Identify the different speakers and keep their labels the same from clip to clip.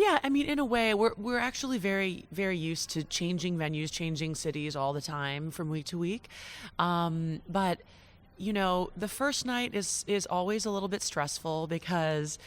Speaker 1: Yeah, I mean, in a way, we're actually very, very used to changing venues, changing cities all the time from week to week. But the first night is always a little bit stressful because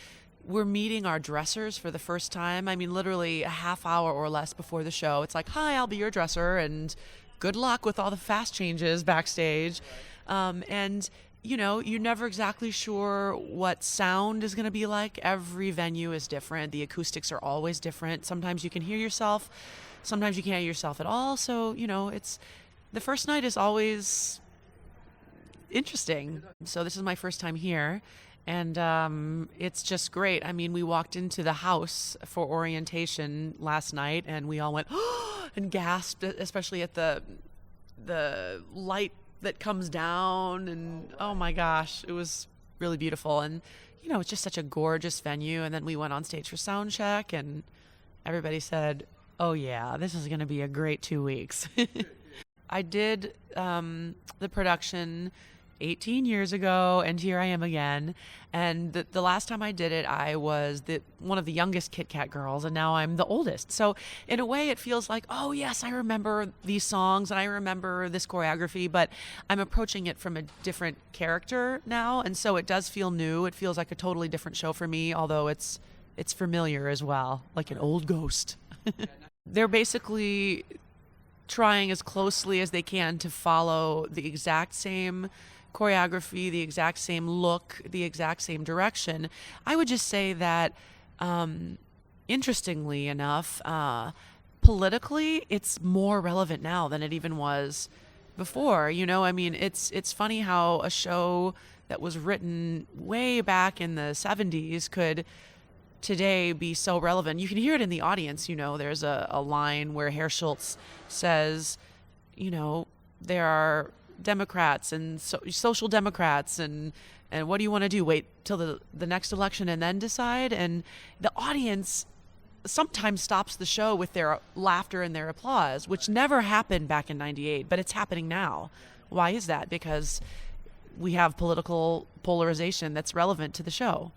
Speaker 1: we're meeting our dressers for the first time. I mean, literally a half hour or less before the show. It's like, hi, I'll be your dresser, and good luck with all the fast changes backstage. And you're never exactly sure what sound is going to be like. Every venue is different. The acoustics are always different. Sometimes you can hear yourself, sometimes you can't hear yourself at all. So, it's the first night is always interesting. So this is my first time here, and it's just great. I mean, we walked into the house for orientation last night, and we all went and gasped, especially at the light that comes down, and oh my gosh, it was really beautiful. And it's just such a gorgeous venue. And then we went on stage for sound check, and everybody said, oh yeah, this is going to be a great 2 weeks. I did the production 18 years ago, and here I am again. And the last time I did it, I was one of the youngest Kit Kat girls, and now I'm the oldest. So in a way, it feels like, oh yes, I remember these songs and I remember this choreography, but I'm approaching it from a different character now, and so it does feel new. It feels like a totally different show for me, although it's familiar as well, like an old ghost. They're basically trying as closely as they can to follow the exact same choreography, the exact same look, the exact same direction. I would just say that, interestingly enough, politically, it's more relevant now than it even was before. I mean, it's funny how a show that was written way back in the 70s could today be so relevant. You can hear it in the audience. There's a line where Herr Schultz says, there are Democrats and social democrats, and what do you want to do? Wait till the next election and then decide? And the audience sometimes stops the show with their laughter and their applause, which never happened back in 98, but it's happening now. Why is that? Because we have political polarization that's relevant to the show.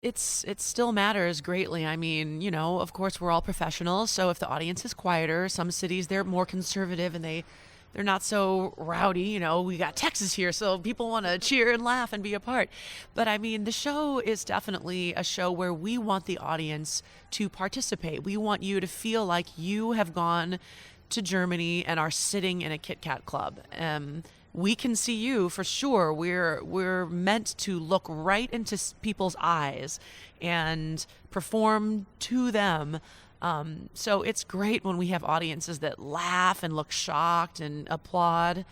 Speaker 1: It still matters greatly. I mean, of course, we're all professionals, so if the audience is quieter, some cities, they're more conservative and they're not so rowdy. We got Texas here, so people want to cheer and laugh and be a part. But I mean, the show is definitely a show where we want the audience to participate. We want you to feel like you have gone to Germany and are sitting in a Kit Kat club. We can see you for sure. We're meant to look right into people's eyes and perform to them. So it's great when we have audiences that laugh and look shocked and applaud.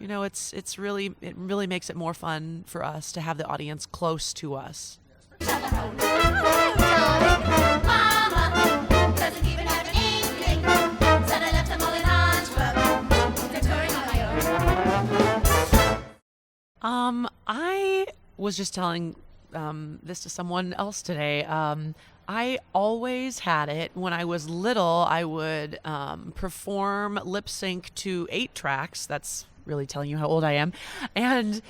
Speaker 1: It really makes it more fun for us to have the audience close to us. I was just telling this to someone else today. I always had it. When I was little, I would perform lip sync to 8 tracks. That's really telling you how old I am. And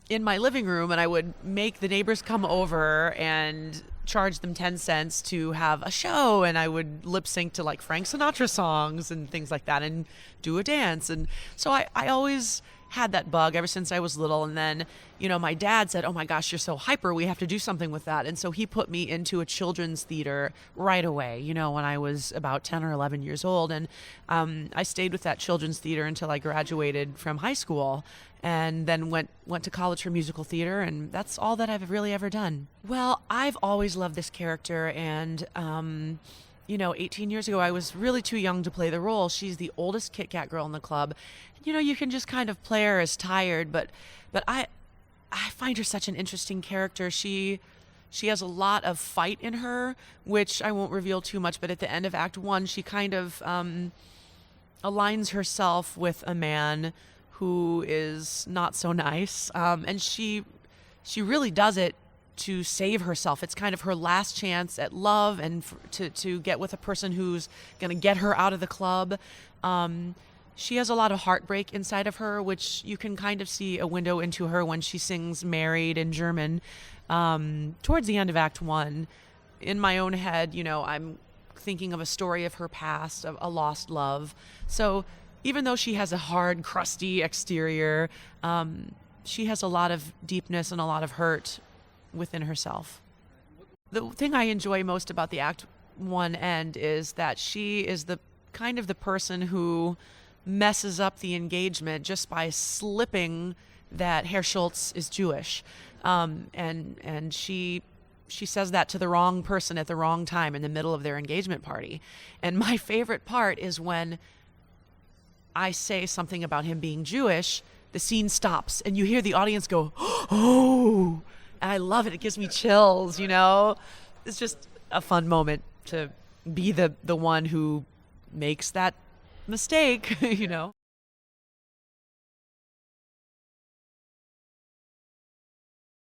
Speaker 1: in my living room, and I would make the neighbors come over and charge them 10 cents to have a show, and I would lip sync to like Frank Sinatra songs and things like that and do a dance. And so I always had that bug ever since I was little. And then, my dad said, oh my gosh, you're so hyper, we have to do something with that. And so he put me into a children's theater right away, when I was about 10 or 11 years old. And I stayed with that children's theater until I graduated from high school, and then went to college for musical theater, and that's all that I've really ever done. Well, I've always loved this character, and 18 years ago, I was really too young to play the role. She's the oldest Kit Kat girl in the club. You can just kind of play her as tired, but I find her such an interesting character. She has a lot of fight in her, which I won't reveal too much, but at the end of Act 1, she kind of aligns herself with a man who is not so nice, and she really does it to save herself. It's kind of her last chance at love and to get with a person who's going to get her out of the club. She has a lot of heartbreak inside of her, which you can kind of see a window into her when she sings Married in German towards the end of Act 1. in my own head, I'm thinking of a story of her past, of a lost love. So even though she has a hard, crusty exterior, she has a lot of deepness and a lot of hurt within herself. The thing I enjoy most about the Act 1 end is that she is the kind of the person who messes up the engagement just by slipping that Herr Schultz is Jewish. And she says that to the wrong person at the wrong time in the middle of their engagement party. And my favorite part is when I say something about him being Jewish, the scene stops and you hear the audience go, oh, and I love it. It gives me chills, It's just a fun moment to be the one who makes that mistake,